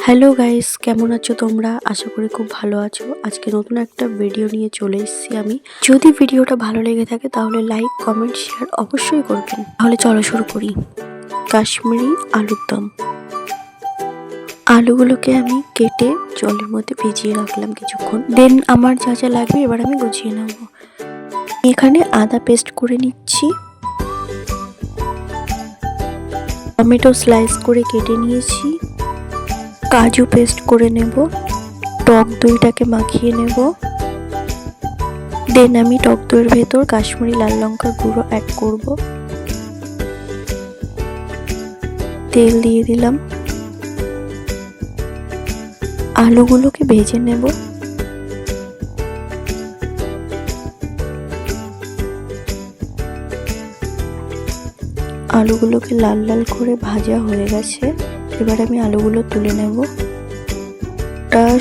Hello guys, কেমন আছো তোমরা? আশা করি খুব ভালো আছো। আজকে নতুন একটা ভিডিও নিয়ে চলে এসেছি আমি। যদি ভিডিওটা ভালো লেগে থাকে তাহলে লাইক, কমেন্ট, শেয়ার অবশ্যই করবেন। তাহলে চলো শুরু করি। কাশ্মীরি আলুর দম। আলুগুলোকে আমি কেটে জলের মধ্যে ভিজিয়ে রাখলাম কিছুক্ষণ। দেন আমার যা যা লাগবে এবার আমি গুছিয়ে নেব। এখানে আদা পেস্ট করে নিচ্ছি, টমেটো স্লাইস করে কেটে নিয়েছি, কাজু পেস্ট করে নেব, টক দইটাকে মাখিয়ে নেব। দেন আমি টক দইয়ের ভেতর কাশ্মীরি লাল লঙ্কার গুঁড়ো অ্যাড করব। তেল দিয়ে দিলাম, আলুগুলোকে ভেজে নেব। আলুগুলোকে লাল লাল করে ভাজা হয়ে গেছে। এবার আমি আলুগুলো তুলে নেব।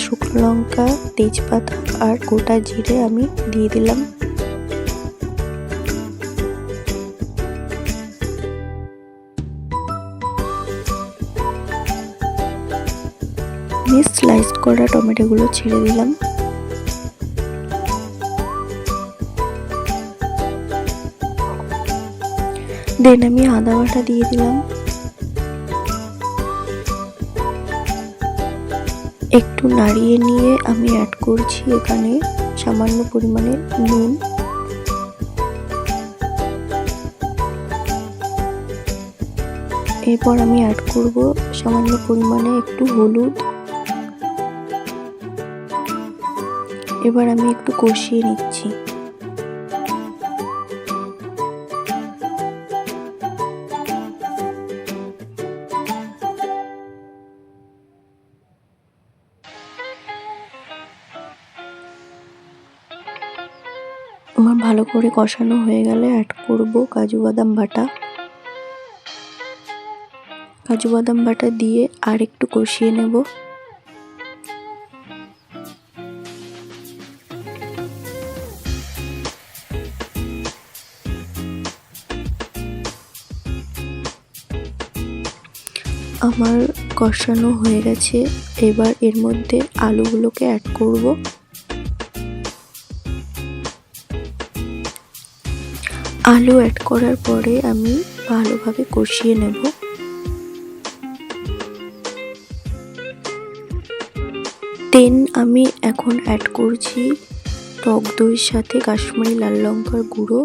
শুকনো লঙ্কা, তেজপাতা আর গোটা জিরে আমি দিয়ে দিলাম। আমি স্লাইস করা টমেটোগুলো ছেড়ে দিলাম। দেন আমি আদা বাটা দিয়ে দিলাম। একটু নাড়িয়ে নিয়ে আমি অ্যাড করছি এখানে সামান্য পরিমাণে নুন। এরপর আমি অ্যাড করব সামান্য পরিমাণে একটু হলুদ। এবার আমি একটু কষিয়ে নিচ্ছি। আমার ভালো করে কষানো হয়ে গেলে অ্যাড করব কাজু বাদাম বাটা। কাজু বাদাম বাটা দিয়ে আর একটু কষিয়ে নেব। আমার কষানো হয়ে গেছে। এবার এর মধ্যে আলুগুলোকে অ্যাড করব। আলু অ্যাড করার পরে আমি ভালোভাবে কষিয়ে নেব। দেন আমি এখন অ্যাড করছি টক দইয়ের সাথে কাশ্মীরি লাল লঙ্কার গুঁড়ো।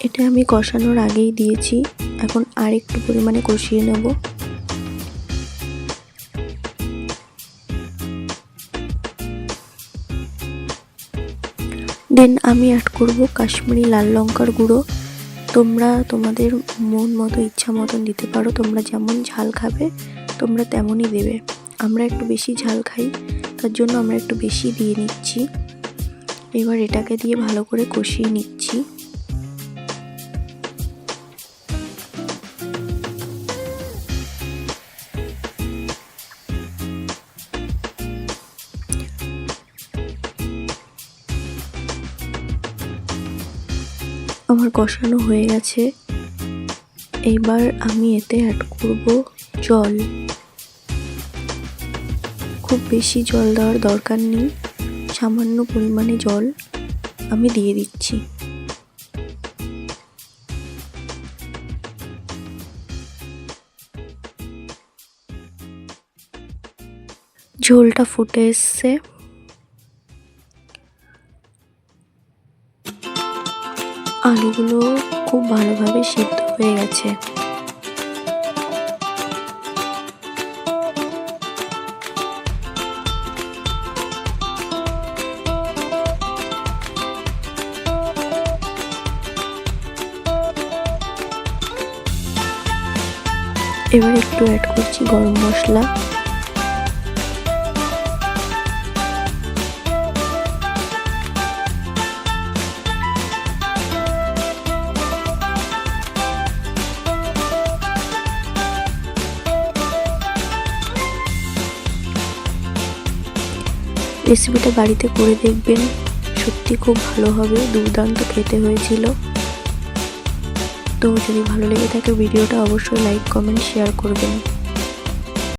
এটা আমি কষানোর আগেই দিয়েছি। এখন আর একটু পরিমাণে কষিয়ে নেব। দেন আমি অ্যাড করব কাশ্মীরি লাল লঙ্কার গুঁড়ো। তোমরা তোমাদের মন মতো ইচ্ছা মতন দিতে পারো। তোমরা যেমন ঝাল খাবে তোমরা তেমনই দেবে। আমরা একটু বেশি ঝাল খাই, তার জন্য আমরা একটু বেশি দিয়ে নিচ্ছি। এবার এটাকে দিয়ে ভালো করে কষিয়ে নিচ্ছি। আমার কষানো হয়ে গেছে। এবার আমি এতে অ্যাড করব জল। খুব বেশি জল দেওয়ার দরকার নেই, সামান্য পরিমাণে জল আমি দিয়ে দিচ্ছি। ঝোলটা ফুটে এসছে। আলুগুলো খুব ভালোভাবে সিদ্ধ হয়ে গেছে। এবার একটু অ্যাড করছি গরম মশলা। রেসিপিটা বাড়িতে করে দেখবেন, সত্যি খুব ভালো হবে, দুর্দান্ত খেতে হয়েছিল। তো যদি ভালো লেগে থাকে ভিডিওটা অবশ্যই লাইক, কমেন্ট, শেয়ার করবেন।